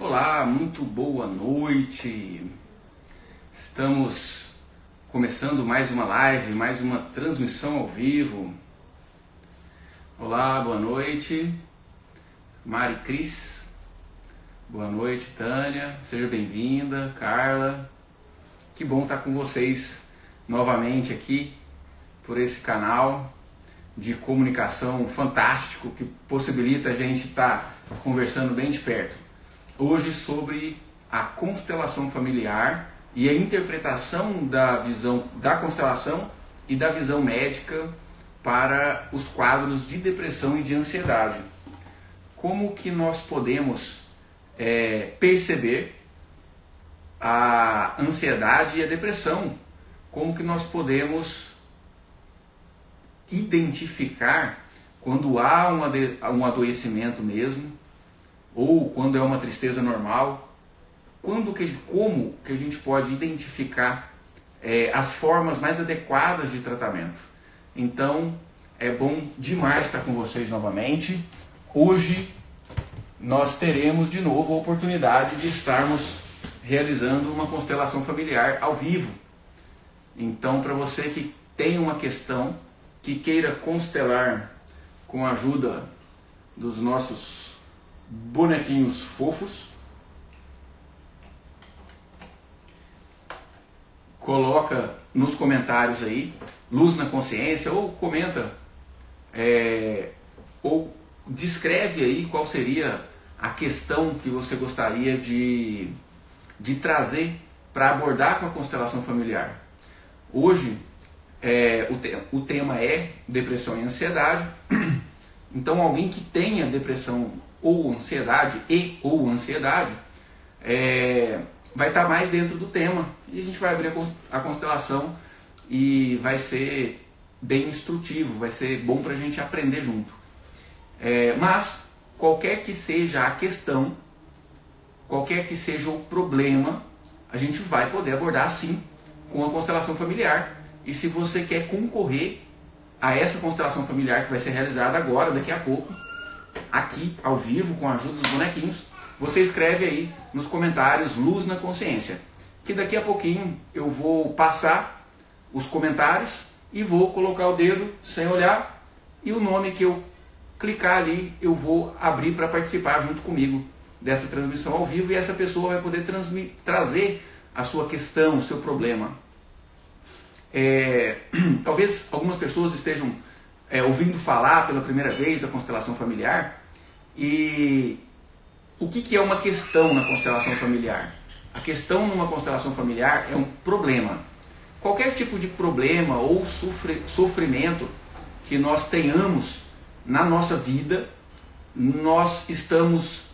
Olá, muito boa noite. Estamos começando mais uma live, mais uma transmissão ao vivo. Olá, boa noite. Mari Cris. Boa noite, Tânia. Seja bem-vinda, Carla. Que bom estar com vocês novamente aqui por esse canal de comunicação fantástico que possibilita a gente estar conversando bem de perto. Hoje sobre a constelação familiar e a interpretação da visão da constelação e da visão médica para os quadros de depressão e de ansiedade. Como que nós podemos perceber a ansiedade e a depressão? Como que nós podemos identificar quando há um adoecimento mesmo, ou quando é uma tristeza normal, como que a gente pode identificar as formas mais adequadas de tratamento. Então, é bom demais estar com vocês novamente. Hoje, nós teremos de novo a oportunidade de estarmos realizando uma constelação familiar ao vivo. Então, para você que tem uma questão, que queira constelar com a ajuda dos nossos bonequinhos fofos, coloca nos comentários aí, luz na consciência, ou comenta, ou descreve aí qual seria a questão que você gostaria de trazer para abordar com a constelação familiar. Hoje, o tema é depressão e ansiedade. Então, alguém que tenha depressão ou ansiedade vai estar mais dentro do tema, e a gente vai abrir a constelação e vai ser bem instrutivo, vai ser bom para a gente aprender junto. Mas qualquer que seja a questão, qualquer que seja o problema, a gente vai poder abordar sim com a constelação familiar. E se você quer concorrer a essa constelação familiar que vai ser realizada agora, daqui a pouco, aqui ao vivo, com a ajuda dos bonequinhos, você escreve aí nos comentários luz na consciência, que daqui a pouquinho eu vou passar os comentários e vou colocar o dedo sem olhar, e o nome que eu clicar ali eu vou abrir para participar junto comigo dessa transmissão ao vivo, e essa pessoa vai poder trazer a sua questão, o seu problema. Talvez algumas pessoas estejam ouvindo falar pela primeira vez da constelação familiar. E o que é uma questão na constelação familiar? A questão numa constelação familiar é um problema. Qualquer tipo de problema ou sofrimento que nós tenhamos na nossa vida, nós estamos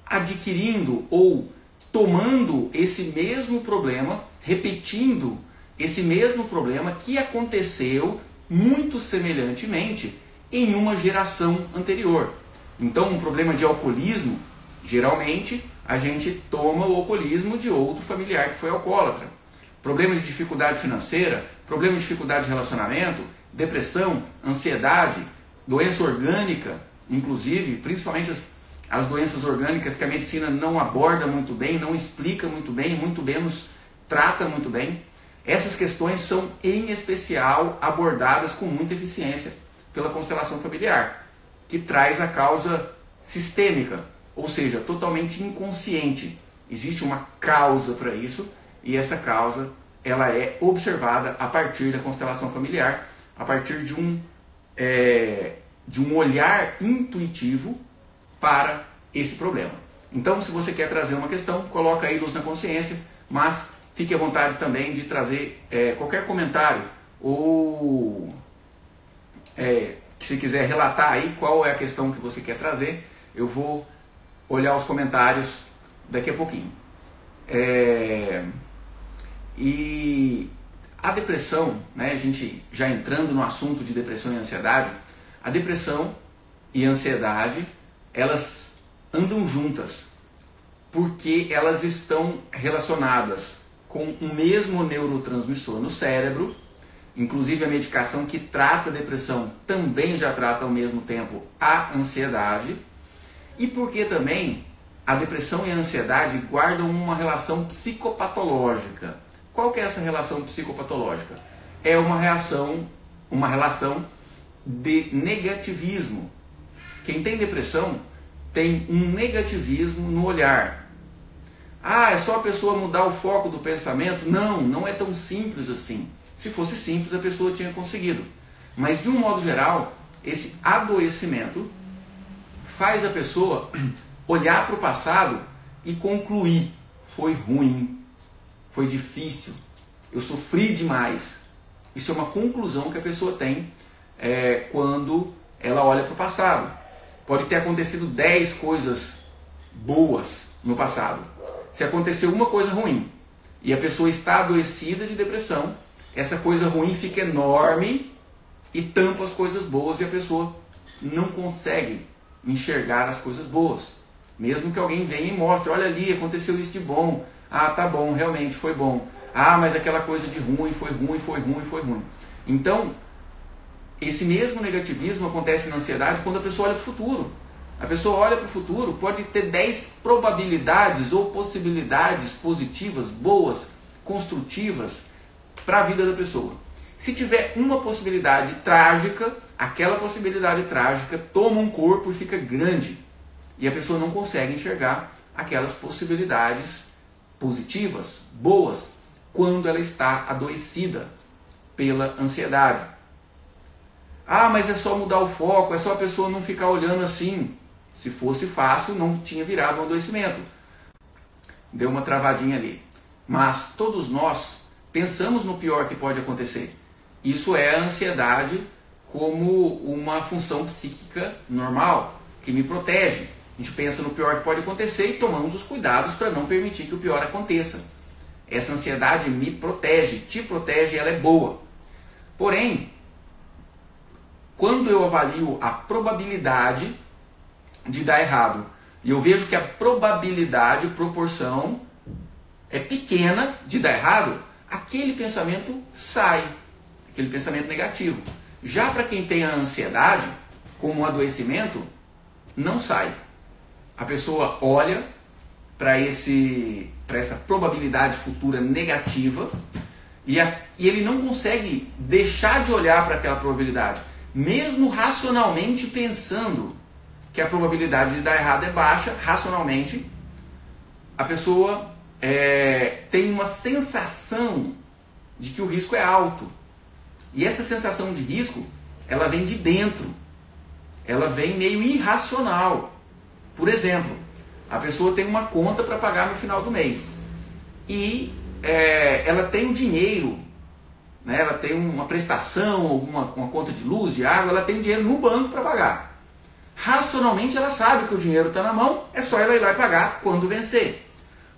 adquirindo ou tomando esse mesmo problema, repetindo esse mesmo problema que aconteceu muito semelhantemente em uma geração anterior. Então, um problema de alcoolismo, geralmente a gente toma o alcoolismo de outro familiar que foi alcoólatra. Problema de dificuldade financeira, problema de dificuldade de relacionamento, depressão, ansiedade, doença orgânica, inclusive, principalmente as doenças orgânicas que a medicina não aborda muito bem, não explica muito bem, muito menos trata muito bem. Essas questões são, em especial, abordadas com muita eficiência pela constelação familiar, que traz a causa sistêmica, ou seja, totalmente inconsciente. Existe uma causa para isso, e essa causa ela é observada a partir da constelação familiar, a partir de um olhar intuitivo para esse problema. Então, se você quer trazer uma questão, coloca aí luz na consciência, mas fique à vontade também de trazer qualquer comentário, ou se quiser relatar aí qual é a questão que você quer trazer, eu vou olhar os comentários daqui a pouquinho. E a depressão, né, a gente já entrando no assunto de depressão e ansiedade, a depressão e a ansiedade, elas andam juntas, porque elas estão relacionadas com o mesmo neurotransmissor no cérebro. Inclusive a medicação que trata a depressão também já trata ao mesmo tempo a ansiedade. E porque também a depressão e a ansiedade guardam uma relação psicopatológica. Qual que é essa relação psicopatológica? É uma relação de negativismo. Quem tem depressão tem um negativismo no olhar. Ah, é só a pessoa mudar o foco do pensamento? Não, não é tão simples assim. Se fosse simples, a pessoa tinha conseguido. Mas, de um modo geral, esse adoecimento faz a pessoa olhar para o passado e concluir: foi ruim, foi difícil, eu sofri demais. Isso é uma conclusão que a pessoa tem quando ela olha para o passado. Pode ter acontecido 10 coisas boas no passado. Se aconteceu uma coisa ruim e a pessoa está adoecida de depressão, essa coisa ruim fica enorme e tampa as coisas boas e a pessoa não consegue enxergar as coisas boas. Mesmo que alguém venha e mostre: olha ali, aconteceu isso de bom. Ah, tá bom, realmente foi bom. Ah, mas aquela coisa de ruim, foi ruim, foi ruim, foi ruim. Então, esse mesmo negativismo acontece na ansiedade quando a pessoa olha para o futuro. A pessoa olha para o futuro, pode ter 10 probabilidades ou possibilidades positivas, boas, construtivas para a vida da pessoa. Se tiver uma possibilidade trágica, aquela possibilidade trágica toma um corpo e fica grande. E a pessoa não consegue enxergar aquelas possibilidades positivas, boas, quando ela está adoecida pela ansiedade. Ah, mas é só mudar o foco, é só a pessoa não ficar olhando assim. Se fosse fácil, não tinha virado um adoecimento. Deu uma travadinha ali. Mas todos nós pensamos no pior que pode acontecer. Isso é a ansiedade como uma função psíquica normal, que me protege. A gente pensa no pior que pode acontecer e tomamos os cuidados para não permitir que o pior aconteça. Essa ansiedade me protege, te protege, ela é boa. Porém, quando eu avalio a probabilidade de dar errado, e eu vejo que a probabilidade, proporção, é pequena de dar errado, aquele pensamento sai, aquele pensamento negativo. Já para quem tem a ansiedade, como um adoecimento, não sai. A pessoa olha para essa probabilidade futura negativa e ele não consegue deixar de olhar para aquela probabilidade. Mesmo racionalmente pensando que a probabilidade de dar errado é baixa, racionalmente, a pessoa tem uma sensação de que o risco é alto. E essa sensação de risco, ela vem de dentro. Ela vem meio irracional. Por exemplo, a pessoa tem uma conta para pagar no final do mês. E ela tem um dinheiro, né? Ela tem uma prestação, uma conta de luz, de água, ela tem dinheiro no banco para pagar. Racionalmente ela sabe que o dinheiro está na mão, é só ela ir lá e pagar quando vencer.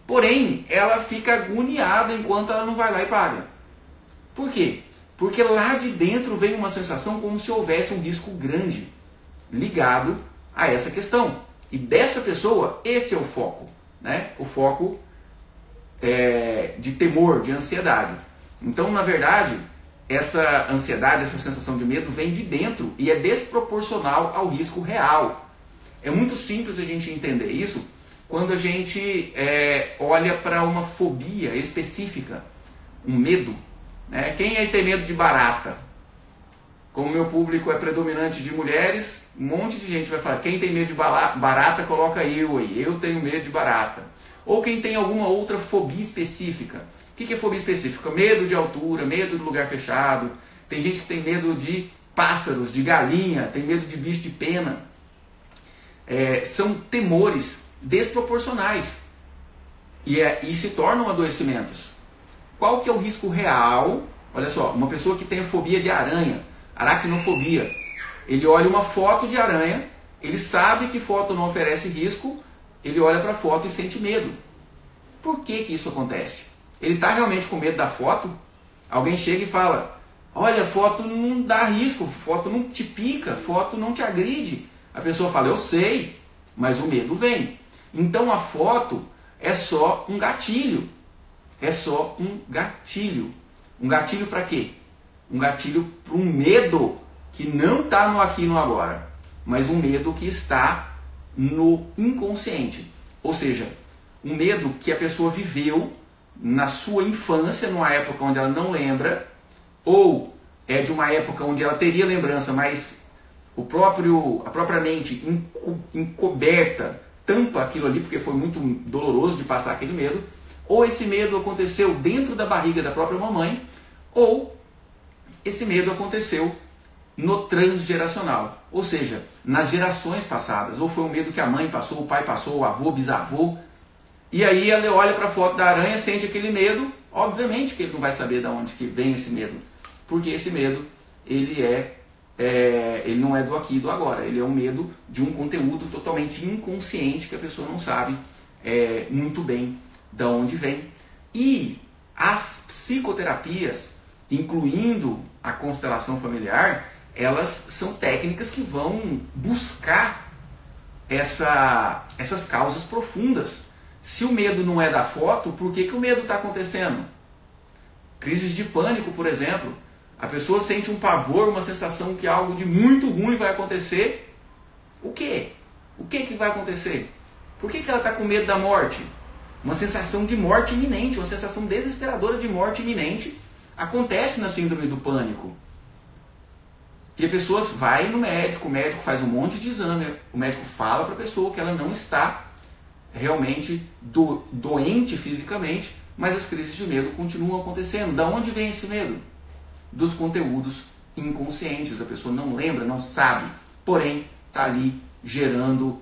Porém, ela fica agoniada enquanto ela não vai lá e paga. Por quê? Porque lá de dentro vem uma sensação como se houvesse um risco grande ligado a essa questão. E dessa pessoa, esse é o foco, né? O foco de temor, de ansiedade. Então, na verdade, essa ansiedade, essa sensação de medo vem de dentro e é desproporcional ao risco real. É muito simples a gente entender isso quando a gente olha para uma fobia específica, um medo. Né? Quem aí tem medo de barata? Como o meu público é predominante de mulheres, um monte de gente vai falar: quem tem medo de barata, coloca eu aí, eu tenho medo de barata. Ou quem tem alguma outra fobia específica. O que é fobia específica? Medo de altura, medo de lugar fechado. Tem gente que tem medo de pássaros, de galinha, tem medo de bicho de pena. São temores desproporcionais e se tornam adoecimentos. Qual que é o risco real? Olha só, uma pessoa que tem fobia de aranha, aracnofobia, ele olha uma foto de aranha, ele sabe que foto não oferece risco, ele olha para a foto e sente medo. Por que isso acontece? Ele está realmente com medo da foto? Alguém chega e fala: olha, foto não dá risco, foto não te pica, foto não te agride. A pessoa fala: eu sei, mas o medo vem. Então a foto é só um gatilho. É só um gatilho. Um gatilho para quê? Um gatilho para um medo que não está no aqui e no agora, mas um medo que está no inconsciente. Ou seja, um medo que a pessoa viveu na sua infância, numa época onde ela não lembra, ou é de uma época onde ela teria lembrança, mas a própria mente encoberta tampa aquilo ali, porque foi muito doloroso de passar aquele medo, ou esse medo aconteceu dentro da barriga da própria mamãe, ou esse medo aconteceu no transgeracional, ou seja, nas gerações passadas, ou foi um medo que a mãe passou, o pai passou, o avô, bisavô, e aí ela olha para a foto da aranha, sente aquele medo, obviamente que ele não vai saber de onde que vem esse medo, porque esse medo, ele não é do aqui e do agora, ele é um medo de um conteúdo totalmente inconsciente que a pessoa não sabe muito bem de onde vem. E as psicoterapias, incluindo a constelação familiar, elas são técnicas que vão buscar essas causas profundas. Se o medo não é da foto, por que o medo está acontecendo? Crises de pânico, por exemplo. A pessoa sente um pavor, uma sensação que algo de muito ruim vai acontecer. O quê? O que vai acontecer? Por que ela está com medo da morte? Uma sensação de morte iminente, uma sensação desesperadora de morte iminente acontece na síndrome do pânico. E a pessoa vai no médico, o médico faz um monte de exame, o médico fala para a pessoa que ela não está realmente doente fisicamente, mas as crises de medo continuam acontecendo. Da onde vem esse medo? Dos conteúdos inconscientes. A pessoa não lembra, não sabe, porém está ali gerando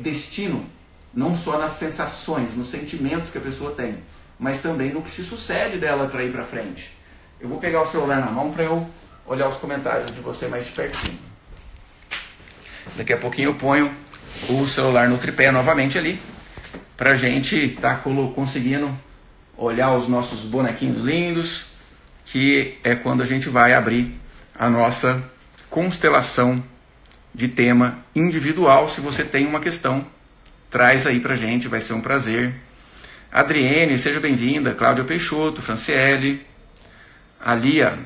destino, não só nas sensações, nos sentimentos que a pessoa tem, mas também no que se sucede dela para ir para frente. Eu vou pegar o celular na mão para eu olhar os comentários de você mais de pertinho. Daqui a pouquinho eu ponho o celular no tripé novamente ali, para a gente estar conseguindo olhar os nossos bonequinhos lindos, que é quando a gente vai abrir a nossa constelação de tema individual. Se você tem uma questão, traz aí pra gente, vai ser um prazer. Adriene, seja bem-vinda. Cláudia Peixoto, Franciele, Alia.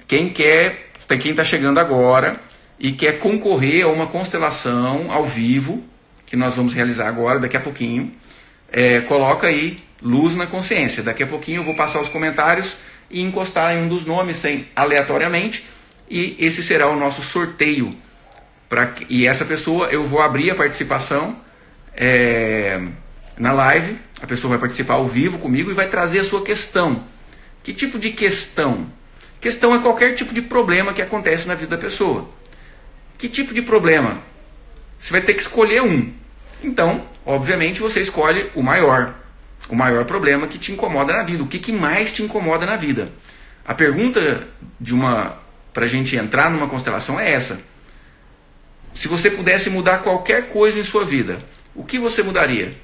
Quem está chegando agora e quer concorrer a uma constelação ao vivo, que nós vamos realizar agora, daqui a pouquinho, coloca aí Luz na Consciência. Daqui a pouquinho eu vou passar os comentários e encostar em um dos nomes aleatoriamente, e esse será o nosso sorteio. E essa pessoa, eu vou abrir a participação na live, a pessoa vai participar ao vivo comigo e vai trazer a sua questão. Que tipo de questão? Questão é qualquer tipo de problema que acontece na vida da pessoa. Que tipo de problema? Você vai ter que escolher um. Então, obviamente, você escolhe o maior problema que te incomoda na vida. O que mais te incomoda na vida? A pergunta para a gente entrar numa constelação é essa. Se você pudesse mudar qualquer coisa em sua vida, o que você mudaria?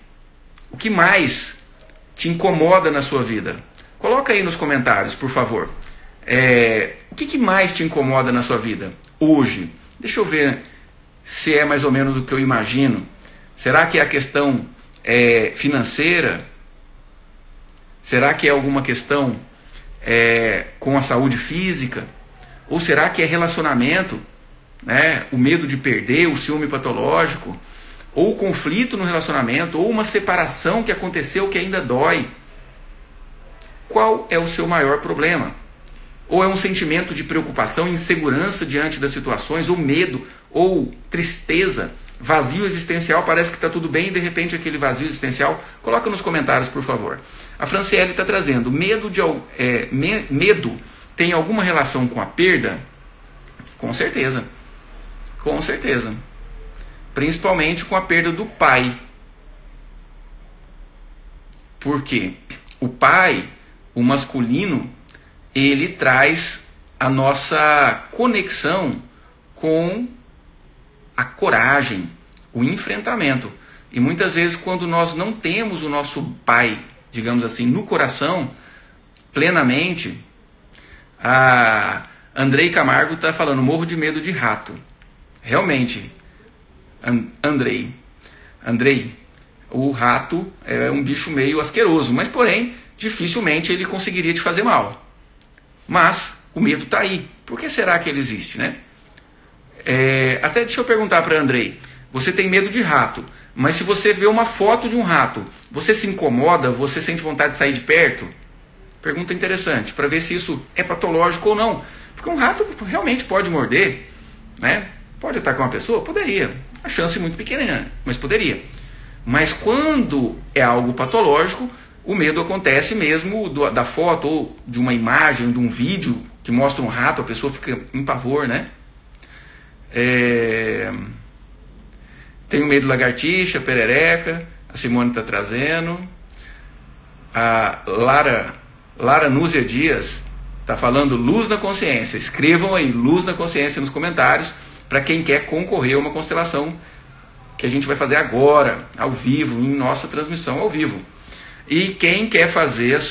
O que mais te incomoda na sua vida? Coloca aí nos comentários, por favor. O que mais te incomoda na sua vida hoje? Deixa eu ver se é mais ou menos o que eu imagino. Será que é a questão financeira? Será que é alguma questão com a saúde física? Ou será que é relacionamento? O medo de perder, o ciúme patológico? Ou conflito no relacionamento? Ou uma separação que aconteceu que ainda dói? Qual é o seu maior problema? Ou é um sentimento de preocupação, insegurança diante das situações, ou medo, ou tristeza, vazio existencial, parece que está tudo bem e de repente aquele vazio existencial? Coloca nos comentários, por favor. A Franciele está trazendo, medo tem alguma relação com a perda? Com certeza. Com certeza. Principalmente com a perda do pai. Por quê? O pai, o masculino, ele traz a nossa conexão com a coragem, o enfrentamento. E muitas vezes quando nós não temos o nosso pai, digamos assim, no coração, plenamente, a Andrei Camargo está falando, morro de medo de rato. Realmente, Andrei, o rato é um bicho meio asqueroso, mas porém, dificilmente ele conseguiria te fazer mal. Mas o medo está aí. Por que será que ele existe, né? Até deixa eu perguntar para Andrei. Você tem medo de rato, Mas se você vê uma foto de um rato, você se incomoda, você sente vontade de sair de perto? Pergunta interessante, para ver se isso é patológico ou não. Porque um rato realmente pode morder, né? Pode atacar uma pessoa? Poderia. A chance é muito pequena, mas poderia. Mas quando é algo patológico, o medo acontece mesmo da foto ou de uma imagem, de um vídeo que mostra um rato, a pessoa fica em pavor, né? Tenho medo de lagartixa, perereca, a Simone está trazendo. A Lara Núzia Dias está falando luz na consciência. Escrevam aí, luz na consciência nos comentários, para quem quer concorrer a uma constelação que a gente vai fazer agora, ao vivo, em nossa transmissão ao vivo. E quem quer fazer a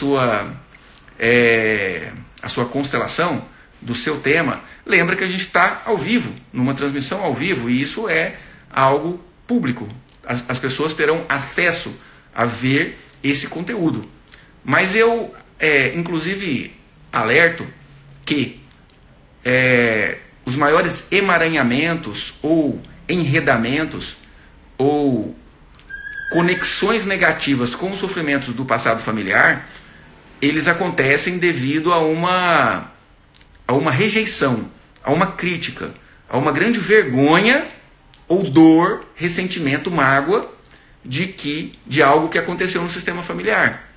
sua constelação do seu tema, lembra que a gente está ao vivo, numa transmissão ao vivo, e isso é algo público. As pessoas terão acesso a ver esse conteúdo. Mas eu, inclusive, alerto que os maiores emaranhamentos ou enredamentos ou conexões negativas com os sofrimentos do passado familiar, eles acontecem devido a uma rejeição, a uma crítica, a uma grande vergonha ou dor, ressentimento, mágoa de algo que aconteceu no sistema familiar.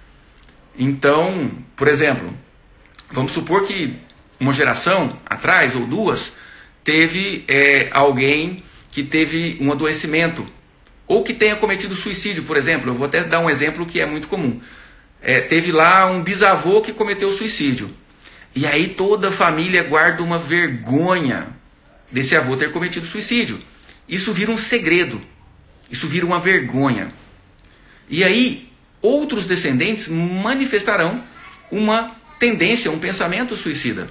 Então, por exemplo, vamos supor que uma geração atrás ou duas teve alguém que teve um adoecimento ou que tenha cometido suicídio, por exemplo. Eu vou até dar um exemplo que é muito comum. Teve lá um bisavô que cometeu suicídio. E aí toda a família guarda uma vergonha desse avô ter cometido suicídio. Isso vira um segredo. Isso vira uma vergonha. E aí outros descendentes manifestarão uma tendência, um pensamento suicida.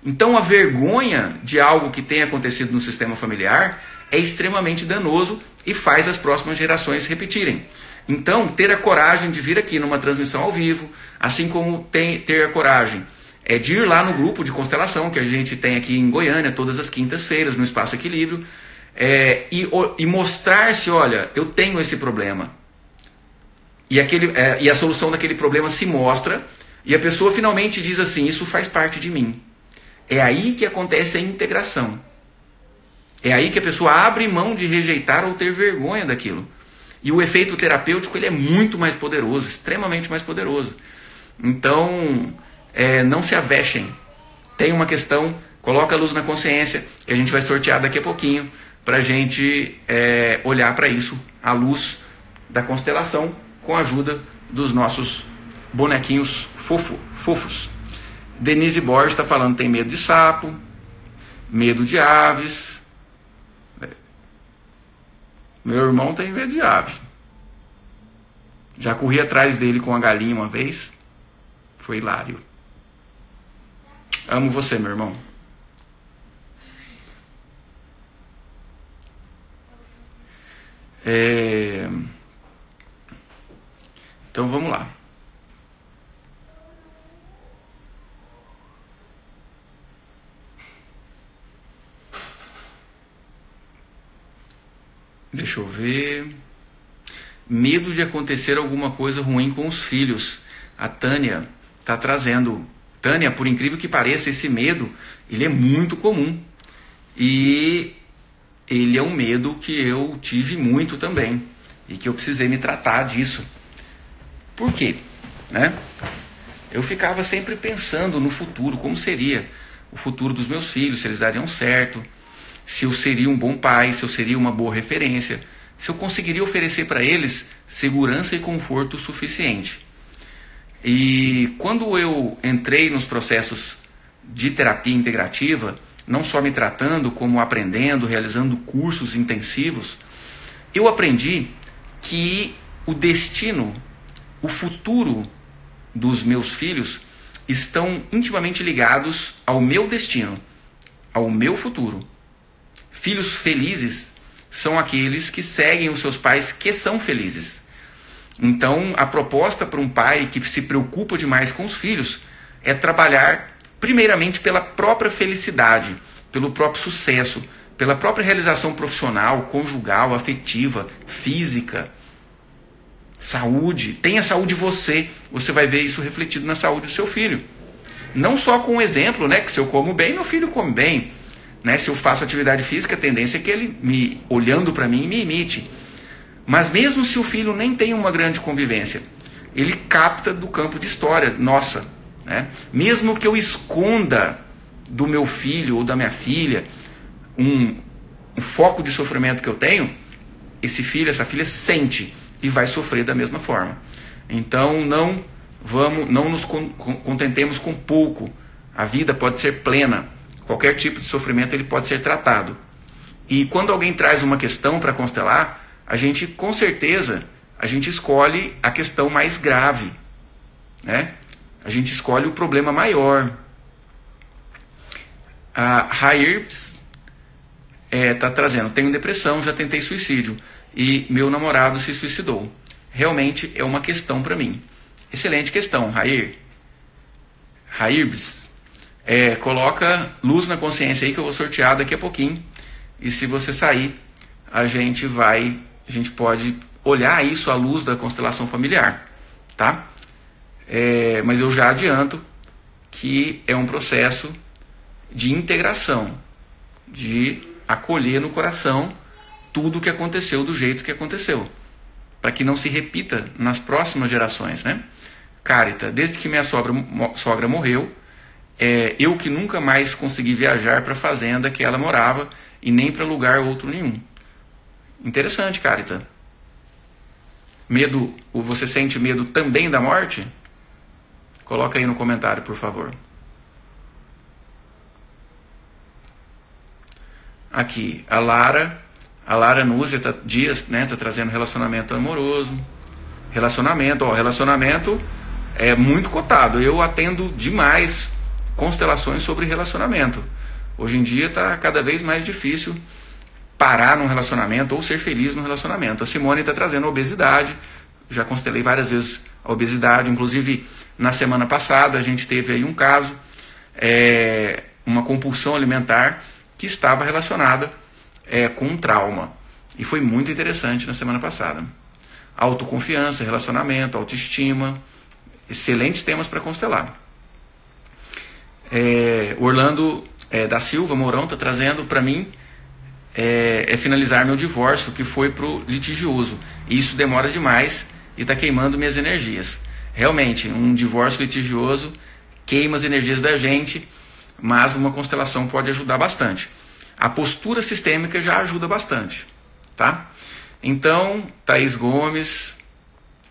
Então a vergonha de algo que tenha acontecido no sistema familiar é extremamente danoso e faz as próximas gerações repetirem. Então, ter a coragem de vir aqui numa transmissão ao vivo, assim como ter a coragem de ir lá no grupo de constelação que a gente tem aqui em Goiânia, todas as quintas-feiras, no Espaço Equilíbrio, e mostrar-se, olha, eu tenho esse problema. E a solução daquele problema se mostra, e a pessoa finalmente diz assim, isso faz parte de mim. É aí que acontece a integração. É aí que a pessoa abre mão de rejeitar ou ter vergonha daquilo. E o efeito terapêutico ele é muito mais poderoso, extremamente mais poderoso. Então, não se avexem. Tem uma questão, coloca a luz na consciência, que a gente vai sortear daqui a pouquinho, para a gente olhar para isso, à luz da constelação, com a ajuda dos nossos bonequinhos fofos. Denise Borges está falando, tem medo de sapo, medo de aves. Meu irmão tem medo de aves. Já corri atrás dele com a galinha uma vez. Foi hilário. Amo você, meu irmão. Então vamos lá. Deixa eu ver. Medo de acontecer alguma coisa ruim com os filhos. A Tânia está trazendo. Tânia, por incrível que pareça, esse medo, ele é muito comum. E ele é um medo que eu tive muito também. E que eu precisei me tratar disso. Por quê? Eu ficava sempre pensando no futuro, como seria o futuro dos meus filhos, se eles dariam certo, se eu seria um bom pai, se eu seria uma boa referência, se eu conseguiria oferecer para eles segurança e conforto suficiente. E quando eu entrei nos processos de terapia integrativa, não só me tratando, como aprendendo, realizando cursos intensivos, eu aprendi que o destino, o futuro dos meus filhos estão intimamente ligados ao meu destino, ao meu futuro. Filhos felizes são aqueles que seguem os seus pais que são felizes. Então, a proposta para um pai que se preocupa demais com os filhos é trabalhar primeiramente pela própria felicidade, pelo próprio sucesso, pela própria realização profissional, conjugal, afetiva, física, saúde. Tenha saúde você vai ver isso refletido na saúde do seu filho. Não só com o exemplo, né, que se eu como bem, meu filho come bem. Né? Se eu faço atividade física, a tendência é que ele, olhando para mim, me imite. Mas mesmo se o filho nem tem uma grande convivência, ele capta do campo de história, nossa. Né? Mesmo que eu esconda do meu filho ou da minha filha um foco de sofrimento que eu tenho, esse filho, essa filha sente e vai sofrer da mesma forma. Então não nos contentemos com pouco. A vida pode ser plena. Qualquer tipo de sofrimento ele pode ser tratado. E quando alguém traz uma questão para constelar, a gente, com certeza, a gente escolhe a questão mais grave. Né? A gente escolhe o problema maior. A Hairbs está trazendo, tenho depressão, já tentei suicídio e meu namorado se suicidou. Realmente é uma questão para mim. Excelente questão, Hairbs. Coloca luz na consciência aí que eu vou sortear daqui a pouquinho. E se você sair, a gente pode olhar isso à luz da constelação familiar, tá? Mas eu já adianto que é um processo de integração, de acolher no coração tudo o que aconteceu do jeito que aconteceu, para que não se repita nas próximas gerações, né? Carita, desde que minha sogra morreu, eu que nunca mais consegui viajar para a fazenda que ela morava e nem para lugar outro nenhum. Interessante, Carita. Medo, você sente medo também da morte? Coloca aí no comentário, por favor. Aqui, a Lara Núzia Dias, né, tá trazendo relacionamento amoroso. Relacionamento é muito cotado. Eu atendo demais constelações sobre relacionamento. Hoje em dia está cada vez mais difícil parar num relacionamento ou ser feliz num relacionamento. A Simone está trazendo a obesidade. Já constelei várias vezes a obesidade. Inclusive, na semana passada, a gente teve aí um caso, uma compulsão alimentar que estava relacionada com um trauma. E foi muito interessante na semana passada. Autoconfiança, relacionamento, autoestima. Excelentes temas para constelar. Orlando da Silva Mourão está trazendo para mim finalizar meu divórcio, que foi pro litigioso. E isso demora demais e está queimando minhas energias. Realmente, um divórcio litigioso queima as energias da gente, mas uma constelação pode ajudar bastante. A postura sistêmica já ajuda bastante, tá? Então, Thaís Gomes,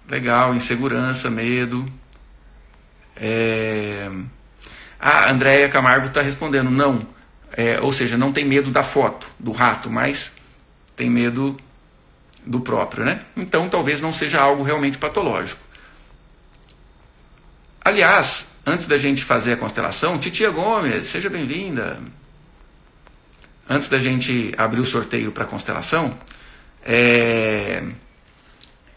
legal, insegurança, medo. A Andréia Camargo está respondendo, não. Ou seja, não tem medo da foto, do rato, mas tem medo do próprio, né? Então, talvez não seja algo realmente patológico. Aliás, antes da gente fazer a constelação, Titia Gomes, seja bem-vinda. Antes da gente abrir o sorteio para a constelação,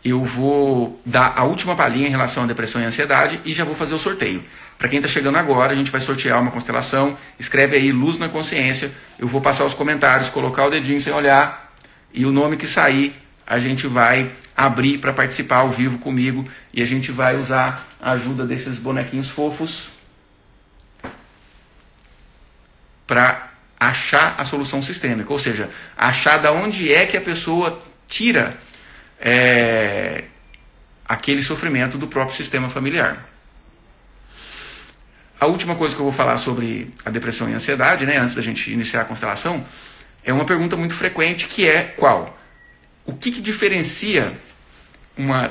eu vou dar a última palhinha em relação à depressão e ansiedade e já vou fazer o sorteio. Para quem está chegando agora, a gente vai sortear uma constelação. Escreve aí, luz na consciência. Eu vou passar os comentários, colocar o dedinho sem olhar. E o nome que sair, a gente vai abrir para participar ao vivo comigo. E a gente vai usar a ajuda desses bonequinhos fofos para achar a solução sistêmica. Ou seja, achar da onde é que a pessoa tira aquele sofrimento do próprio sistema familiar. A última coisa que eu vou falar sobre a depressão e a ansiedade, né, antes da gente iniciar a constelação, é uma pergunta muito frequente, que é qual? O que diferencia uma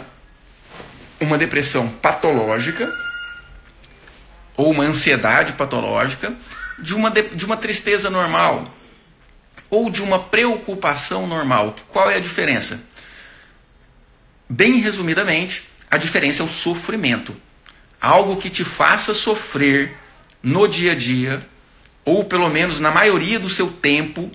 depressão patológica ou uma ansiedade patológica de uma tristeza normal ou de uma preocupação normal? Qual é a diferença? Bem resumidamente, a diferença é o sofrimento. Algo que te faça sofrer no dia a dia, ou pelo menos na maioria do seu tempo,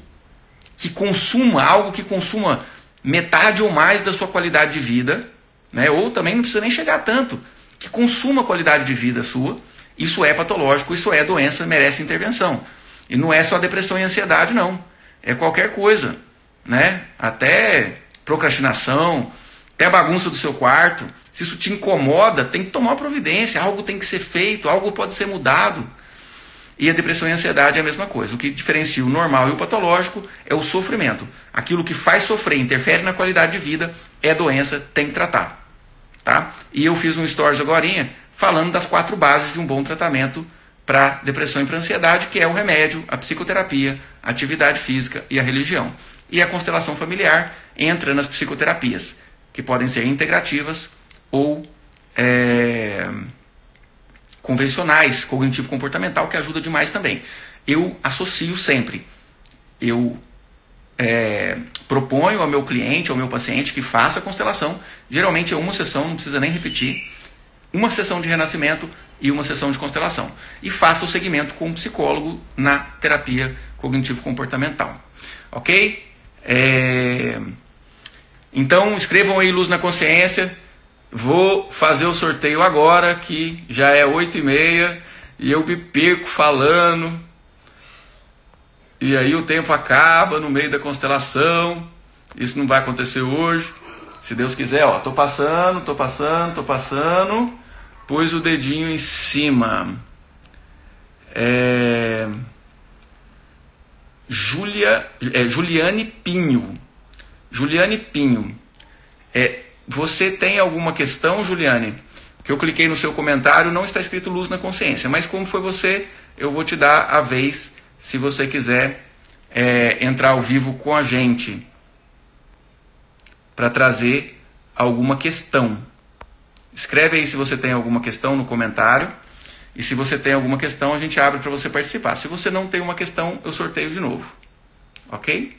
algo que consuma metade ou mais da sua qualidade de vida, né? Ou também não precisa nem chegar a tanto, que consuma a qualidade de vida sua. Isso é patológico, isso é doença, merece intervenção. E não é só depressão e ansiedade, não. é qualquer coisa, né? Até procrastinação, até a bagunça do seu quarto. Se isso te incomoda, tem que tomar providência, algo tem que ser feito, algo pode ser mudado. E a depressão e a ansiedade é a mesma coisa. O que diferencia o normal e o patológico é o sofrimento. Aquilo que faz sofrer, interfere na qualidade de vida, é doença, tem que tratar. Tá? E eu fiz um stories agorinha falando das 4 bases de um bom tratamento para depressão e para ansiedade, que é o remédio, a psicoterapia, a atividade física e a religião. E a constelação familiar entra nas psicoterapias, que podem ser integrativas ou convencionais, cognitivo-comportamental, que ajuda demais também. Eu associo sempre. Eu proponho ao meu cliente, ao meu paciente, que faça a constelação. Geralmente é uma sessão, não precisa nem repetir. Uma sessão de renascimento e uma sessão de constelação. E faça o segmento com um psicólogo na terapia cognitivo-comportamental. Ok? Então, escrevam aí Luz na Consciência. Vou fazer o sorteio agora, que já é 8h30 e eu me perco falando. E aí o tempo acaba no meio da constelação. Isso não vai acontecer hoje. Se Deus quiser, ó, tô passando. Pôs o dedinho em cima. Juliane Pinho. Você tem alguma questão, Juliane? Que eu cliquei no seu comentário, não está escrito Luz na Consciência. Mas como foi você, eu vou te dar a vez, se você quiser entrar ao vivo com a gente, para trazer alguma questão. Escreve aí se você tem alguma questão no comentário. E se você tem alguma questão, a gente abre para você participar. Se você não tem uma questão, eu sorteio de novo. Ok?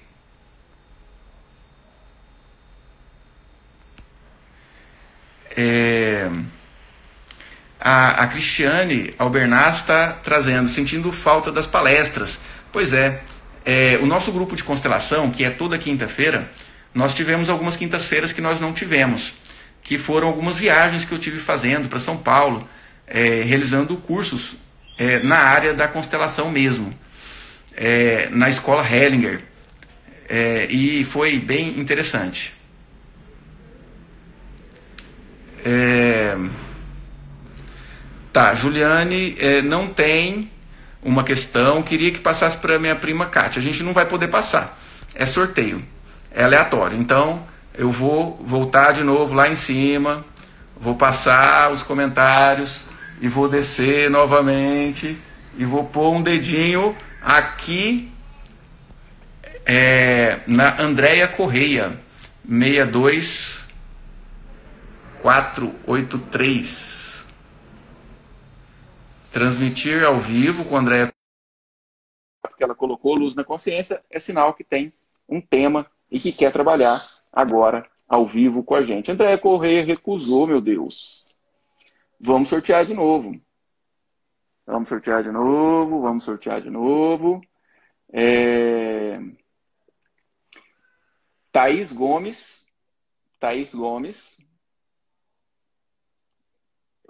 A Cristiane Albernaz está trazendo, sentindo falta das palestras. Pois o nosso grupo de constelação, que é toda quinta-feira, nós tivemos algumas quintas-feiras que nós não tivemos, que foram algumas viagens que eu tive fazendo para São Paulo, realizando cursos na área da constelação mesmo, na escola Hellinger, e foi bem interessante. Tá, Juliane não tem uma questão, queria que passasse para minha prima Kátia. A gente não vai poder passar, é sorteio, é aleatório. Então eu vou voltar de novo lá em cima, vou passar os comentários e vou descer novamente e vou pôr um dedinho aqui na Andréia Correia 62483. Transmitir ao vivo com a Andréia, porque ela colocou Luz na Consciência, é sinal que tem um tema e que quer trabalhar agora ao vivo com a gente. Andréia Correia recusou, meu Deus. Vamos sortear de novo. Thaís Gomes.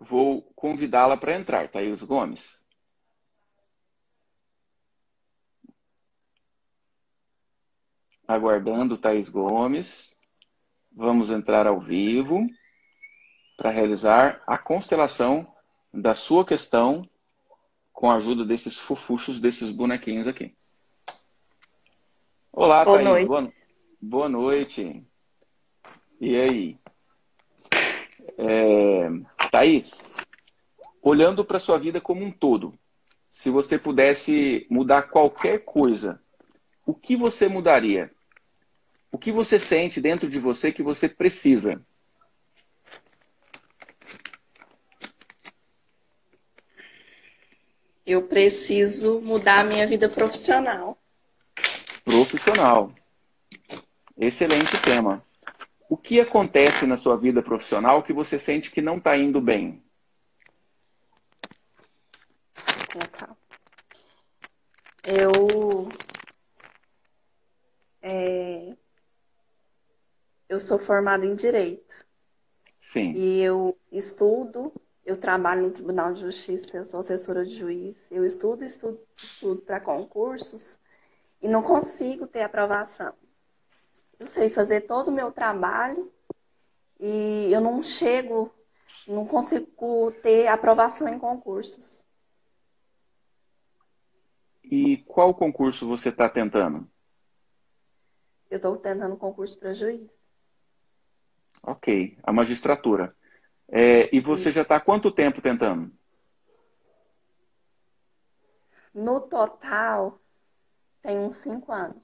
Vou convidá-la para entrar, Thaís Gomes. Aguardando Thaís Gomes. Vamos entrar ao vivo para realizar a constelação da sua questão com a ajuda desses fofuchos, desses bonequinhos aqui. Olá, Boa Thaís. noite. Boa noite. E aí? Thaís, olhando para a sua vida como um todo, se você pudesse mudar qualquer coisa, o que você mudaria? O que você sente dentro de você que você precisa? Eu preciso mudar a minha vida profissional. Profissional. Excelente tema. O que acontece na sua vida profissional que você sente que não está indo bem? Eu sou formada em Direito. Sim. E eu trabalho no Tribunal de Justiça, eu sou assessora de juiz. Eu estudo para concursos e não consigo ter aprovação. Eu sei fazer todo o meu trabalho e eu não consigo ter aprovação em concursos. E qual concurso você está tentando? Eu estou tentando concurso para juiz. Ok, a magistratura. E você já Isso. está há quanto tempo tentando? No total, tem uns 5 anos.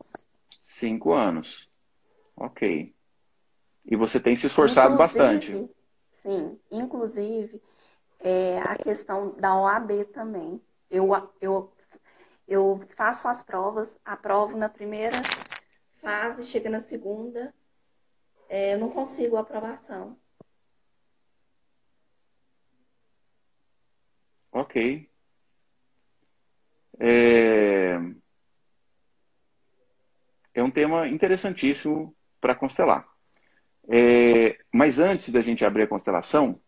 5 anos. Ok. E você tem se esforçado bastante. Inclusive, sim, inclusive, a questão da OAB também. Eu, eu faço as provas, aprovo na primeira fase, chega na segunda, eu não consigo aprovação. Ok. É, é um tema interessantíssimo para constelar. Mas antes da gente abrir a constelação,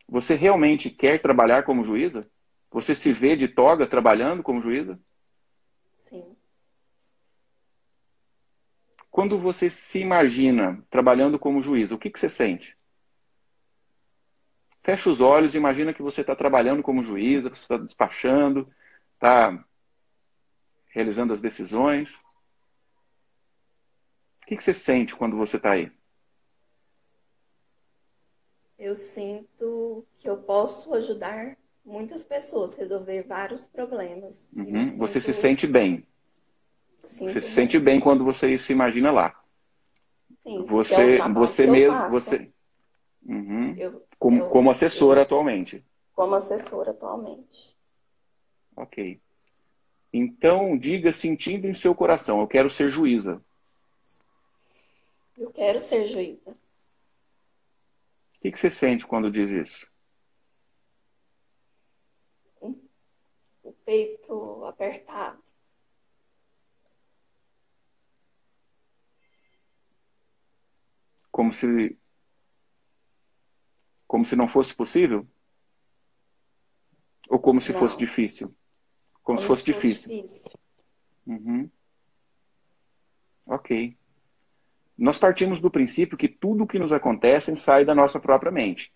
você realmente quer trabalhar como juíza? Você se vê de toga trabalhando como juíza? Sim. Quando você se imagina trabalhando como juíza, o que você sente? Fecha os olhos e imagina que você está trabalhando como juíza, você está despachando, está realizando as decisões. O que você sente quando você está aí? Eu sinto que eu posso ajudar muitas pessoas, resolver vários problemas. E me Uhum. Você se sinto, sente bem. Você sinto se sente bem. bem quando você se imagina lá. Sim, que é o trabalho Você que eu mesmo, faço. uhum, Eu, como assessora eu atualmente. como assessora atualmente. Ok. Então, diga sentindo em seu coração, eu quero ser juíza. Eu quero ser juíza. O que você sente quando diz isso? O peito apertado. Como se, como se não fosse possível? Ou como se fosse Não, difícil? Como se como se fosse fosse difícil. difícil. Uhum. Ok. Nós partimos do princípio que tudo o que nos acontece sai da nossa própria mente.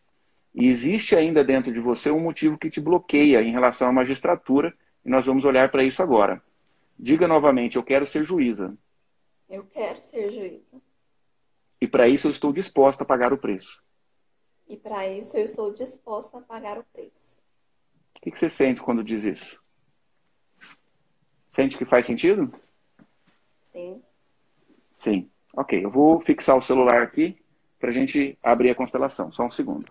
E existe ainda dentro de você um motivo que te bloqueia em relação à magistratura, e nós vamos olhar para isso agora. Diga novamente, eu quero ser juíza. Eu quero ser juíza. E para isso eu estou disposta a pagar o preço. E para isso eu estou disposta a pagar o preço. O que você sente quando diz isso? Sente que faz sentido? Sim. Sim. Ok, eu vou fixar o celular aqui para a gente abrir a constelação. Só um segundo.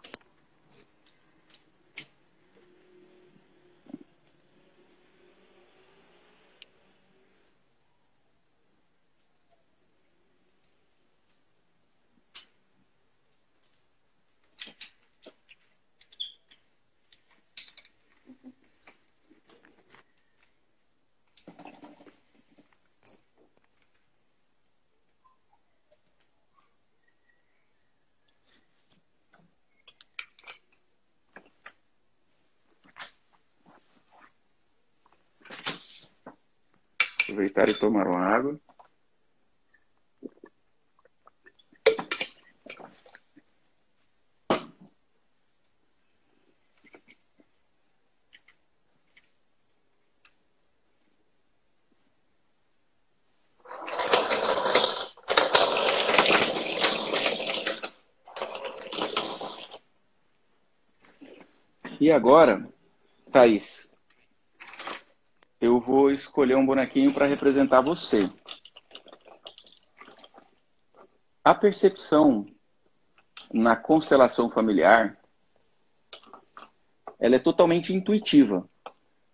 Aproveitar e tomar uma água. E agora, Thaís, eu vou escolher um bonequinho para representar você. A percepção na constelação familiar, ela é totalmente intuitiva.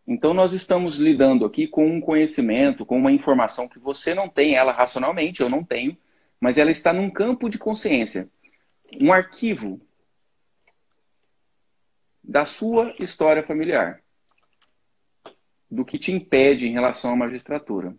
Então nós estamos lidando aqui com um conhecimento, com uma informação que você não tem ela racionalmente, eu não tenho, mas ela está num campo de consciência, um arquivo da sua história familiar, do que te impede em relação à magistratura.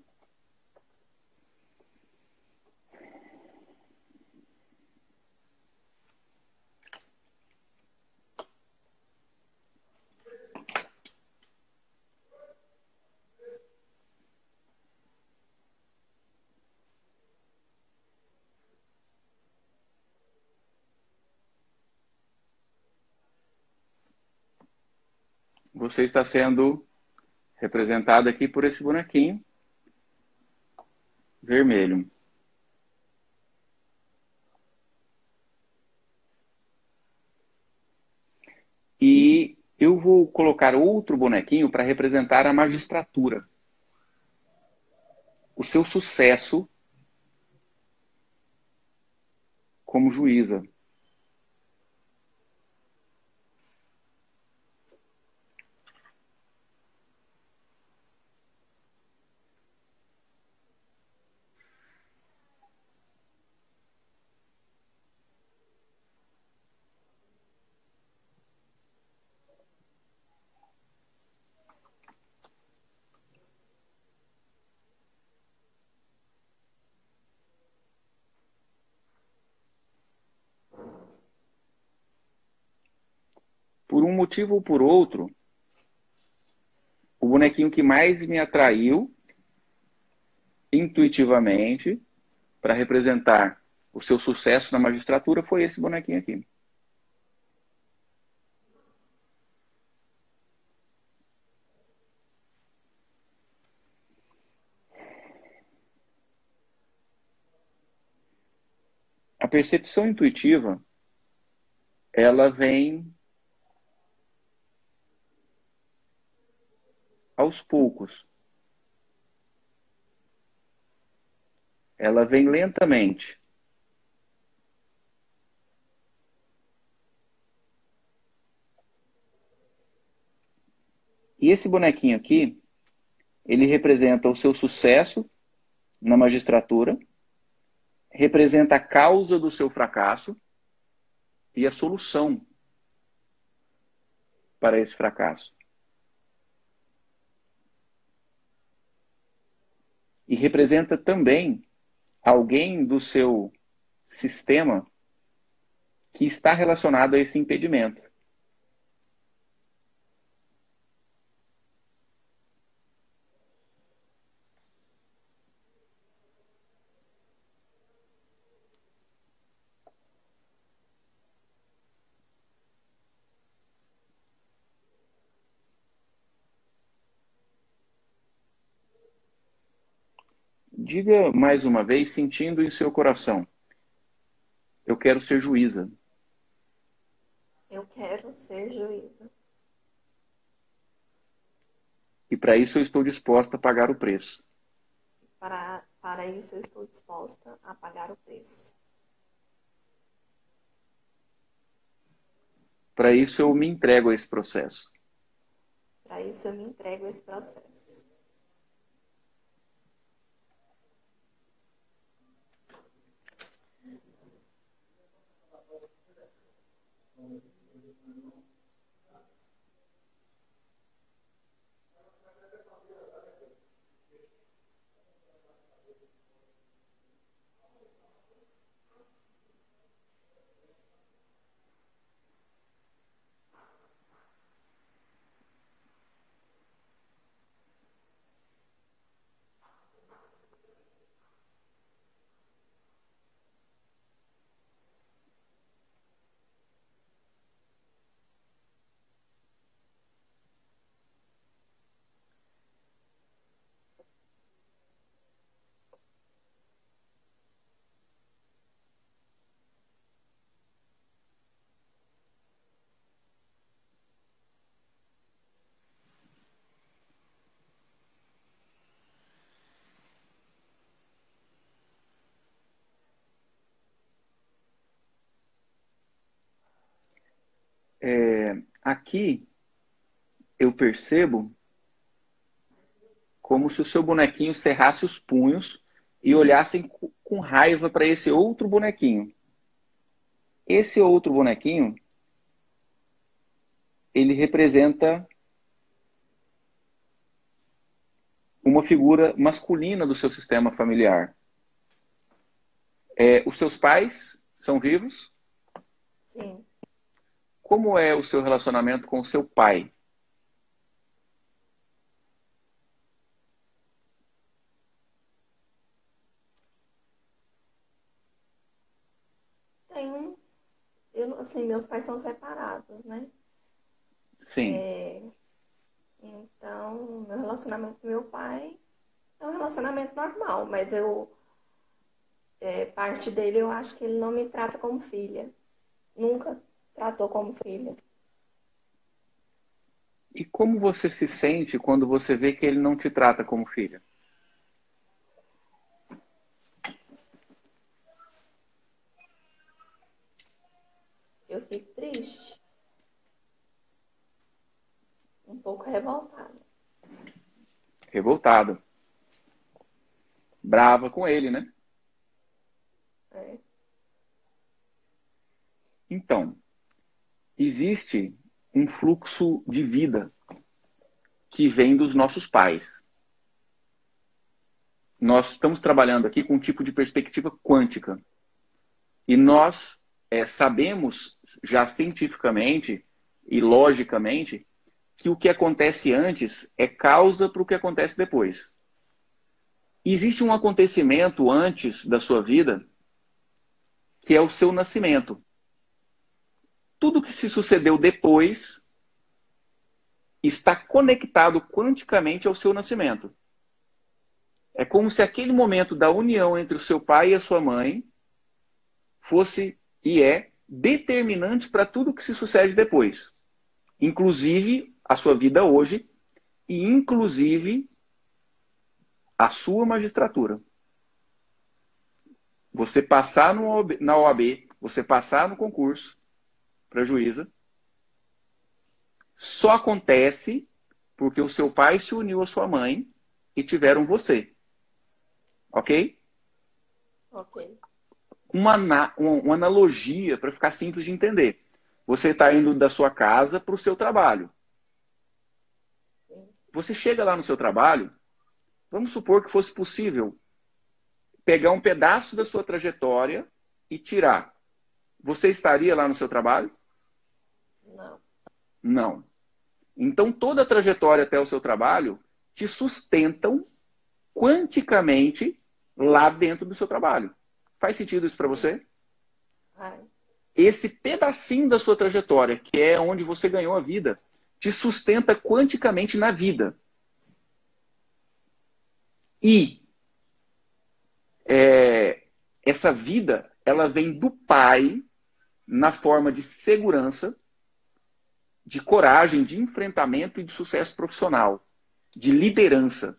você está sendo representado aqui por esse bonequinho vermelho. E eu vou colocar outro bonequinho para representar a magistratura. O seu sucesso como juíza. Por um motivo ou por outro, o bonequinho que mais me atraiu intuitivamente para representar o seu sucesso na magistratura foi esse bonequinho aqui. A percepção intuitiva, ela vem aos poucos. Ela vem lentamente. E esse bonequinho aqui, ele representa o seu sucesso na magistratura, representa a causa do seu fracasso e a solução para esse fracasso. E representa também alguém do seu sistema que está relacionado a esse impedimento. Diga mais uma vez, sentindo em seu coração: eu quero ser juíza. Eu quero ser juíza. E para isso eu estou disposta a pagar o preço. Para isso eu estou disposta a pagar o preço. Para isso eu me entrego a esse processo. Para isso eu me entrego a esse processo. Aqui eu percebo como se o seu bonequinho cerrasse os punhos e olhassem com raiva para esse outro bonequinho. Esse outro bonequinho, ele representa uma figura masculina do seu sistema familiar. Os seus pais são vivos? Sim. Como é o seu relacionamento com o seu pai? Assim, meus pais são separados, né? Sim. Então, meu relacionamento com meu pai é um relacionamento normal, mas parte dele eu acho que ele não me trata como filha. Nunca tratou como filha. E como você se sente quando você vê que ele não te trata como filha? Eu fico triste, um pouco revoltada. Revoltada. Brava com ele, né? É, Então, existe um fluxo de vida que vem dos nossos pais. Nós estamos trabalhando aqui com um tipo de perspectiva quântica. E nós sabemos já cientificamente e logicamente que o que acontece antes é causa para o que acontece depois. Existe um acontecimento antes da sua vida que é o seu nascimento. Tudo que se sucedeu depois está conectado quanticamente ao seu nascimento. É como se aquele momento da união entre o seu pai e a sua mãe fosse e é determinante para tudo que se sucede depois. Inclusive a sua vida hoje e inclusive a sua magistratura. Você passar na OAB, você passar no concurso para juíza, só acontece porque o seu pai se uniu à sua mãe e tiveram você. Ok? ok. Uma analogia para ficar simples de entender. Você está indo da sua casa para o seu trabalho. Sim. Você chega lá no seu trabalho, vamos supor que fosse possível pegar um pedaço da sua trajetória e tirar. Você estaria lá no seu trabalho? Não. Não. Então toda a trajetória até o seu trabalho te sustentam quanticamente lá dentro do seu trabalho. Faz sentido isso para você? Vai. Esse pedacinho da sua trajetória, que é onde você ganhou a vida, te sustenta quanticamente na vida. E essa vida, ela vem do pai na forma de segurança, de coragem, de enfrentamento e de sucesso profissional, de liderança.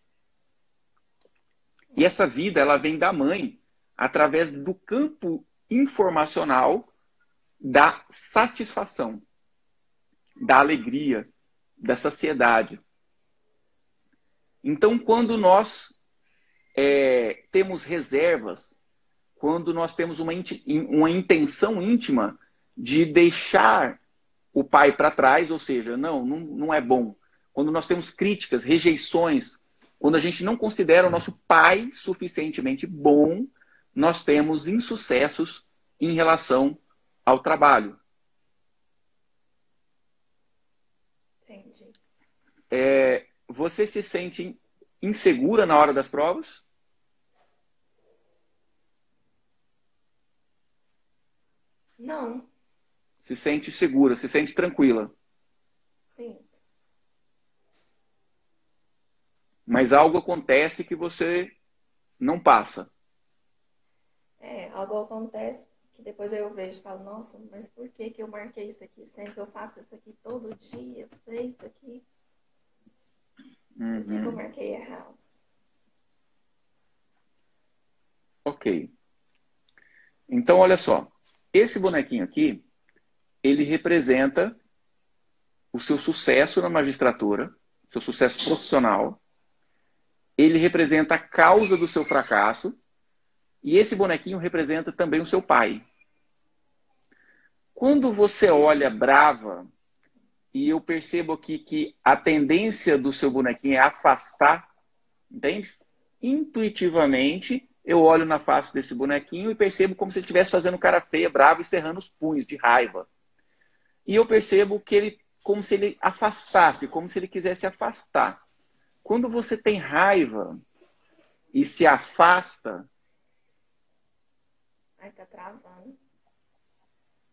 E essa vida, ela vem da mãe através do campo informacional da satisfação, da alegria, da saciedade. Então, quando nós temos reservas, quando nós temos uma intenção íntima de deixar o pai para trás, ou seja, não é bom. Quando nós temos críticas, rejeições, quando a gente não considera o nosso pai suficientemente bom, nós temos insucessos em relação ao trabalho. Entendi. Você se sente insegura na hora das provas? Não. Se sente segura, se sente tranquila. Sinto. Mas algo acontece que você não passa. Algo acontece que depois eu vejo e falo, nossa, mas por que que eu marquei isso aqui? Sendo que eu faço isso aqui todo dia, eu sei isso aqui. Por que que eu marquei errado? Ok. Então, olha só. Esse bonequinho aqui, ele representa o seu sucesso na magistratura, seu sucesso profissional. Ele representa a causa do seu fracasso. E esse bonequinho representa também o seu pai. Quando você olha brava, e eu percebo aqui que a tendência do seu bonequinho é afastar, entende? Intuitivamente, eu olho na face desse bonequinho e percebo como se ele estivesse fazendo cara feia, bravo e cerrando os punhos de raiva. E eu percebo que ele, como se ele afastasse, como se ele quisesse afastar. Quando você tem raiva e se afasta, Ai, tá travando.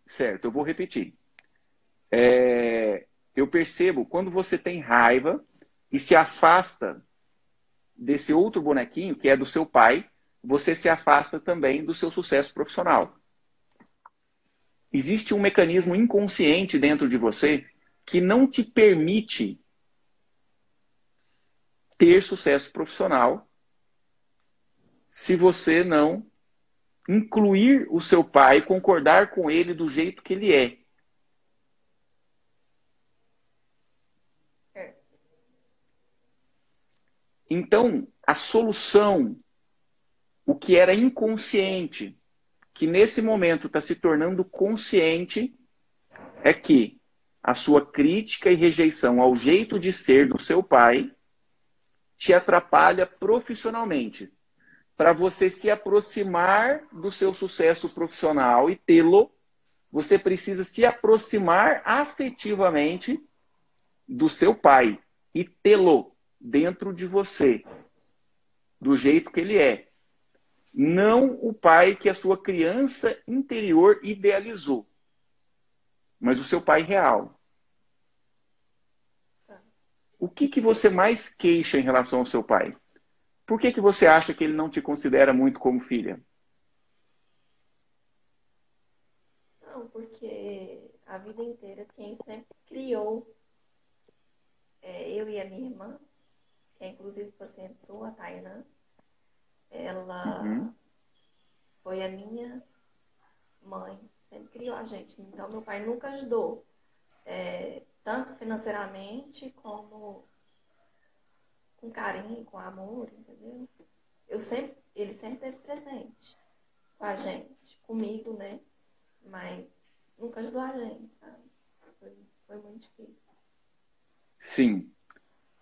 certo, eu vou repetir. Eu percebo, quando você tem raiva, e se afasta desse outro bonequinho, que é do seu pai, você se afasta também do seu sucesso profissional. Existe um mecanismo inconsciente dentro de você que não te permite ter sucesso profissional se você não incluir o seu pai, concordar com ele do jeito que ele é. Então, a solução, o que era inconsciente, que nesse momento está se tornando consciente, é que a sua crítica e rejeição ao jeito de ser do seu pai te atrapalha profissionalmente. Para você se aproximar do seu sucesso profissional e tê-lo, você precisa se aproximar afetivamente do seu pai e tê-lo dentro de você, do jeito que ele é. Não o pai que a sua criança interior idealizou, mas o seu pai real. O que você mais queixa em relação ao seu pai? Por que você acha que ele não te considera muito como filha? Não, porque a vida inteira quem sempre criou eu e a minha irmã, que é inclusive paciente sua, a Tainã, ela foi a minha mãe, sempre criou a gente. Então, meu pai nunca ajudou, tanto financeiramente como com carinho, com amor, entendeu? Ele sempre esteve presente com a gente, comigo, né? Mas nunca ajudou a gente, sabe? Foi muito difícil. Sim.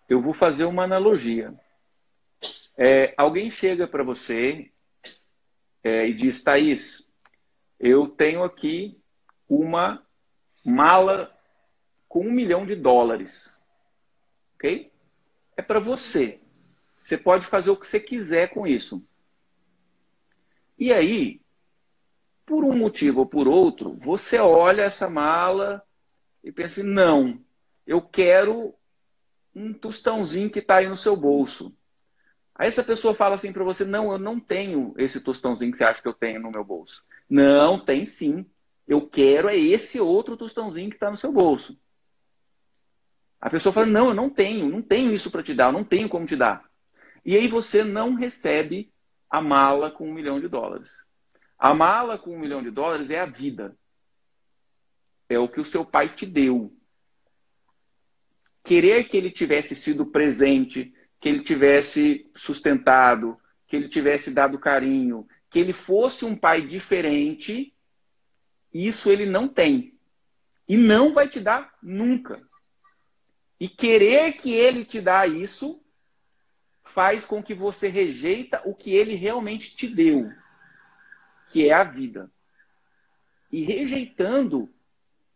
Eu vou fazer uma analogia. Alguém chega para você e diz, Thaís, eu tenho aqui uma mala com $1 milhão. Ok? É para você. Você pode fazer o que você quiser com isso. E aí, por um motivo ou por outro, você olha essa mala e pensa, não, eu quero um tostãozinho que está aí no seu bolso. Aí essa pessoa fala assim para você, não, eu não tenho esse tostãozinho que você acha que eu tenho no meu bolso. Não, tem sim. Eu quero esse outro tostãozinho que está no seu bolso. A pessoa fala, não, eu não tenho isso para te dar, eu não tenho como te dar. E aí você não recebe a mala com $1 milhão. A mala com $1 milhão é a vida. É o que o seu pai te deu. Querer que ele tivesse sido presente, que ele tivesse sustentado, que ele tivesse dado carinho, que ele fosse um pai diferente, isso ele não tem. E não vai te dar nunca. E querer que ele te dá isso faz com que você rejeita o que ele realmente te deu, que é a vida. E rejeitando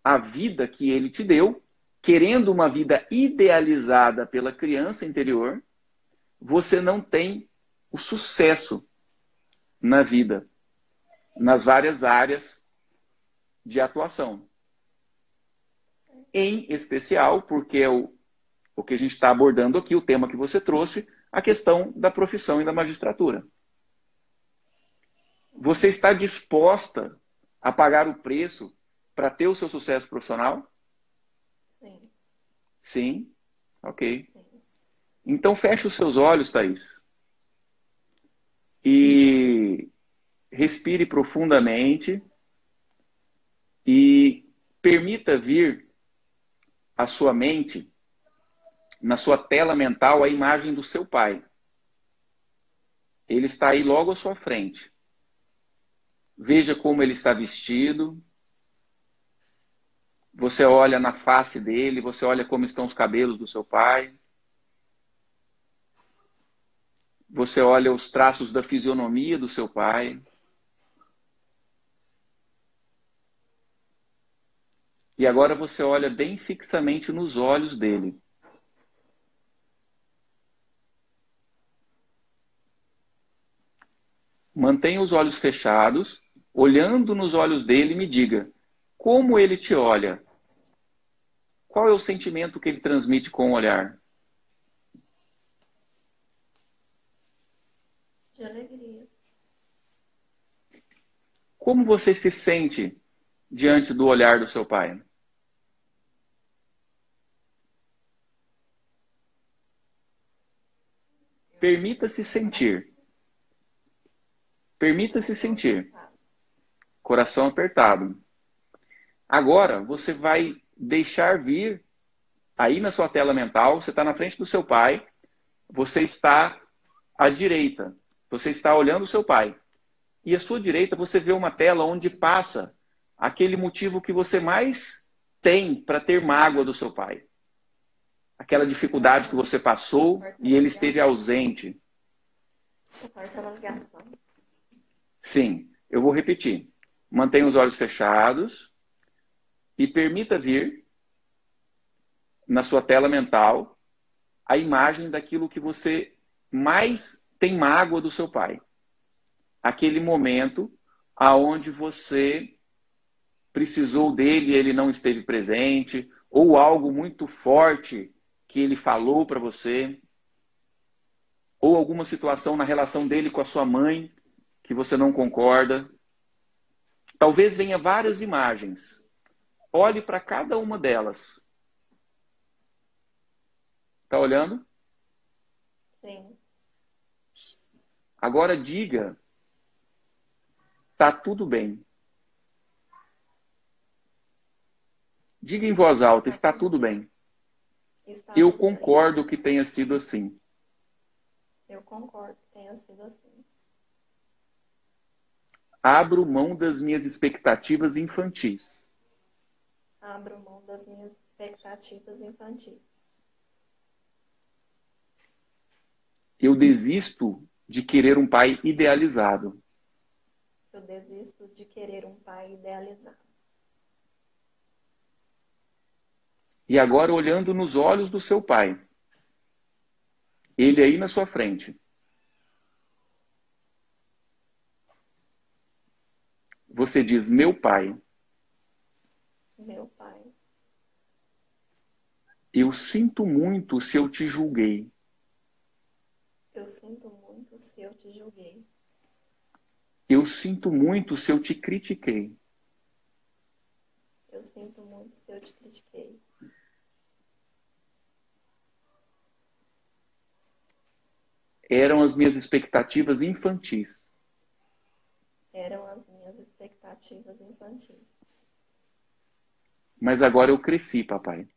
a vida que ele te deu, querendo uma vida idealizada pela criança interior, você não tem o sucesso na vida, nas várias áreas de atuação. Em especial, porque é o que a gente está abordando aqui, o tema que você trouxe, a questão da profissão e da magistratura. Você está disposta a pagar o preço para ter o seu sucesso profissional? Sim. Sim? Ok. Sim. Então feche os seus olhos, Thaís. E respire profundamente e permita vir à sua mente, na sua tela mental, a imagem do seu pai. Ele está aí logo à sua frente. Veja como ele está vestido. Você olha na face dele, você olha como estão os cabelos do seu pai. Você olha os traços da fisionomia do seu pai. E agora você olha bem fixamente nos olhos dele. Mantenha os olhos fechados, olhando nos olhos dele e me diga, como ele te olha? Qual é o sentimento que ele transmite com o olhar? Como você se sente diante do olhar do seu pai? Permita-se sentir. Permita-se sentir. Coração apertado. Agora, você vai deixar vir, aí na sua tela mental, você está na frente do seu pai, você está à direita, você está olhando o seu pai. E à sua direita você vê uma tela onde passa aquele motivo que você mais tem para ter mágoa do seu pai. Aquela dificuldade que você passou e ele esteve ausente. Sim, eu vou repetir. Mantenha os olhos fechados e permita vir na sua tela mental a imagem daquilo que você mais tem mágoa do seu pai. Aquele momento aonde você precisou dele e ele não esteve presente, ou algo muito forte que ele falou para você, ou alguma situação na relação dele com a sua mãe que você não concorda. Talvez venha várias imagens. Olhe para cada uma delas. Está olhando? Sim. Agora diga: tá tudo bem. Diga em voz alta: está tudo bem. Eu concordo que tenha sido assim. Eu concordo que tenha sido assim. Abro mão das minhas expectativas infantis. Abro mão das minhas expectativas infantis. Eu desisto de querer um pai idealizado. Eu desisto de querer um pai idealizado. E agora, olhando nos olhos do seu pai, ele aí na sua frente, você diz: meu pai. Meu pai. Eu sinto muito se eu te julguei. Eu sinto muito se eu te julguei. Eu sinto muito se eu te critiquei. Eu sinto muito se eu te critiquei. Eram as minhas expectativas infantis. Eram as minhas expectativas infantis. Mas agora eu cresci, papai.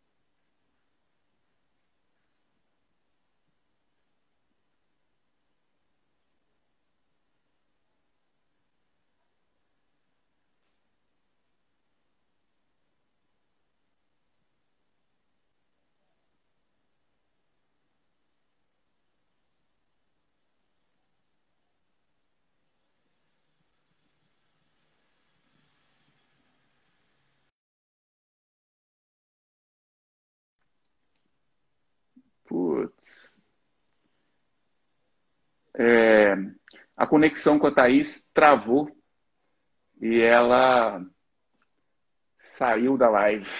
Putz. A conexão com a Thaís travou e ela saiu da live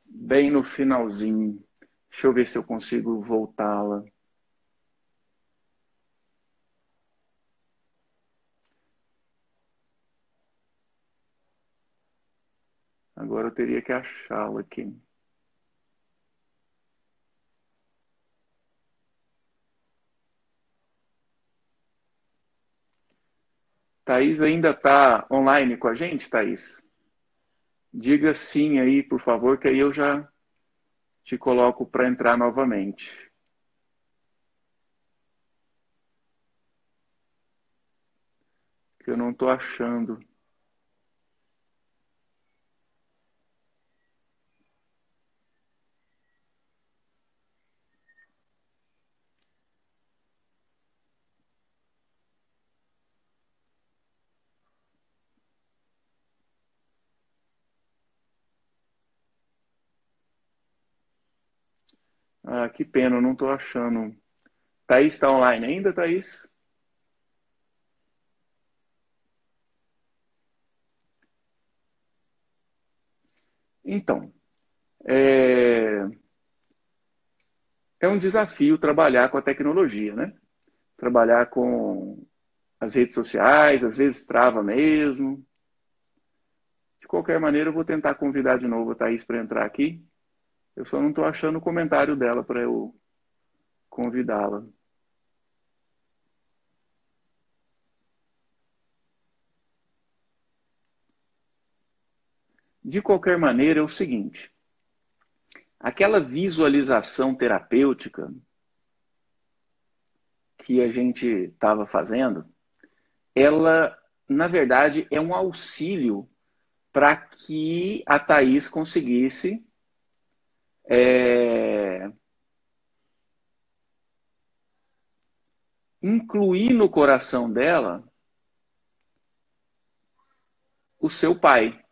bem no finalzinho. Deixa eu ver se eu consigo voltá-la. Agora eu teria que achá-la aqui. Thaís ainda está online com a gente, Thaís? Diga sim aí, por favor, que aí eu já te coloco para entrar novamente. Que eu não estou achando. Ah, que pena, eu não estou achando. Thaís está online ainda, Thaís? Então, é um desafio trabalhar com a tecnologia, né? Trabalhar com as redes sociais, às vezes trava mesmo. De qualquer maneira, eu vou tentar convidar de novo a Thaís para entrar aqui. Eu só não estou achando o comentário dela para eu convidá-la. De qualquer maneira, é o seguinte. Aquela visualização terapêutica que a gente estava fazendo, ela, na verdade, é um auxílio para que a Thaís conseguisse incluir no coração dela o seu pai.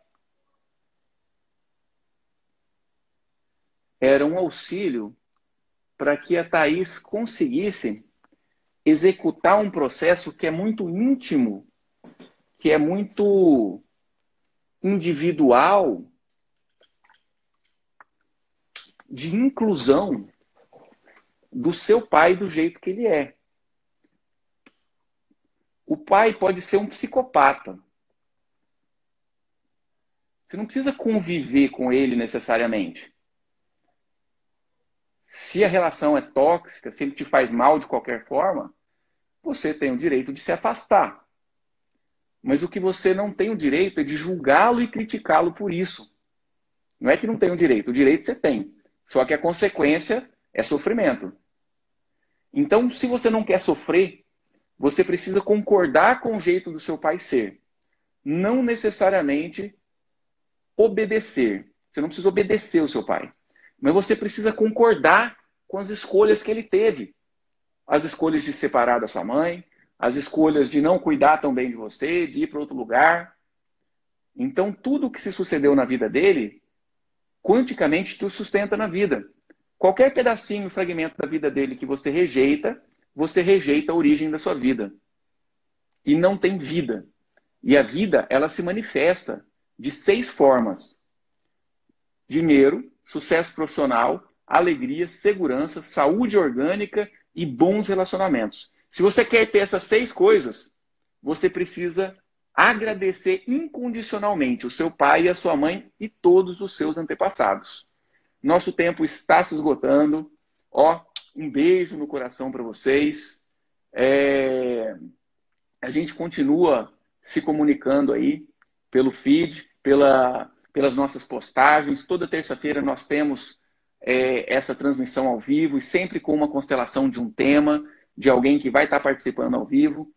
Era um auxílio para que a Thaís conseguisse executar um processo que é muito íntimo, que é muito individual, de inclusão do seu pai do jeito que ele é. O pai pode ser um psicopata. Você não precisa conviver com ele necessariamente. Se a relação é tóxica, se ele te faz mal de qualquer forma, você tem o direito de se afastar. Mas o que você não tem o direito é de julgá-lo e criticá-lo por isso. Não é que não tem o direito você tem. Só que a consequência é sofrimento. Então, se você não quer sofrer, você precisa concordar com o jeito do seu pai ser. Não necessariamente obedecer. Você não precisa obedecer o seu pai. Mas você precisa concordar com as escolhas que ele teve. As escolhas de separar da sua mãe, as escolhas de não cuidar tão bem de você, de ir para outro lugar. Então, tudo o que se sucedeu na vida dele, quanticamente, te sustenta na vida. Qualquer pedacinho, fragmento da vida dele que você rejeita a origem da sua vida. E não tem vida. E a vida, ela se manifesta de 6 formas. Dinheiro, sucesso profissional, alegria, segurança, saúde orgânica e bons relacionamentos. Se você quer ter essas 6 coisas, você precisa agradecer incondicionalmente o seu pai e a sua mãe e todos os seus antepassados. Nosso tempo está se esgotando. Um beijo no coração para vocês. A gente continua se comunicando aí pelo feed, pelas nossas postagens. Toda terça-feira nós temos essa transmissão ao vivo e sempre com uma constelação de um tema, de alguém que vai estar participando ao vivo.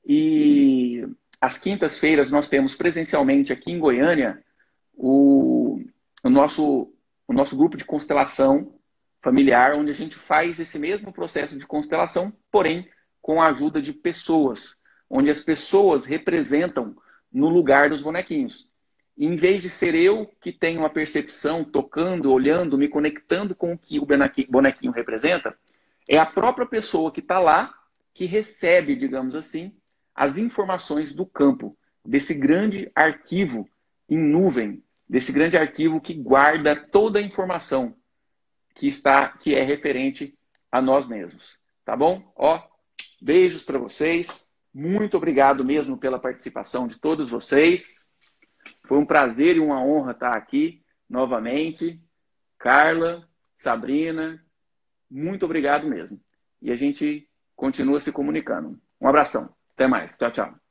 E às quintas-feiras nós temos presencialmente aqui em Goiânia o nosso grupo de constelação familiar, onde a gente faz esse mesmo processo de constelação, porém com a ajuda de pessoas, onde as pessoas representam no lugar dos bonequinhos. E em vez de ser eu que tenho uma percepção, tocando, olhando, me conectando com o que o bonequinho representa, é a própria pessoa que está lá que recebe, digamos assim, as informações do campo, desse grande arquivo em nuvem, desse grande arquivo que guarda toda a informação que é referente a nós mesmos. Tá bom? Beijos para vocês. Muito obrigado mesmo pela participação de todos vocês. Foi um prazer e uma honra estar aqui novamente. Carla, Sabrina, muito obrigado mesmo. E a gente continua se comunicando. Um abração. Até mais. Tchau, tchau.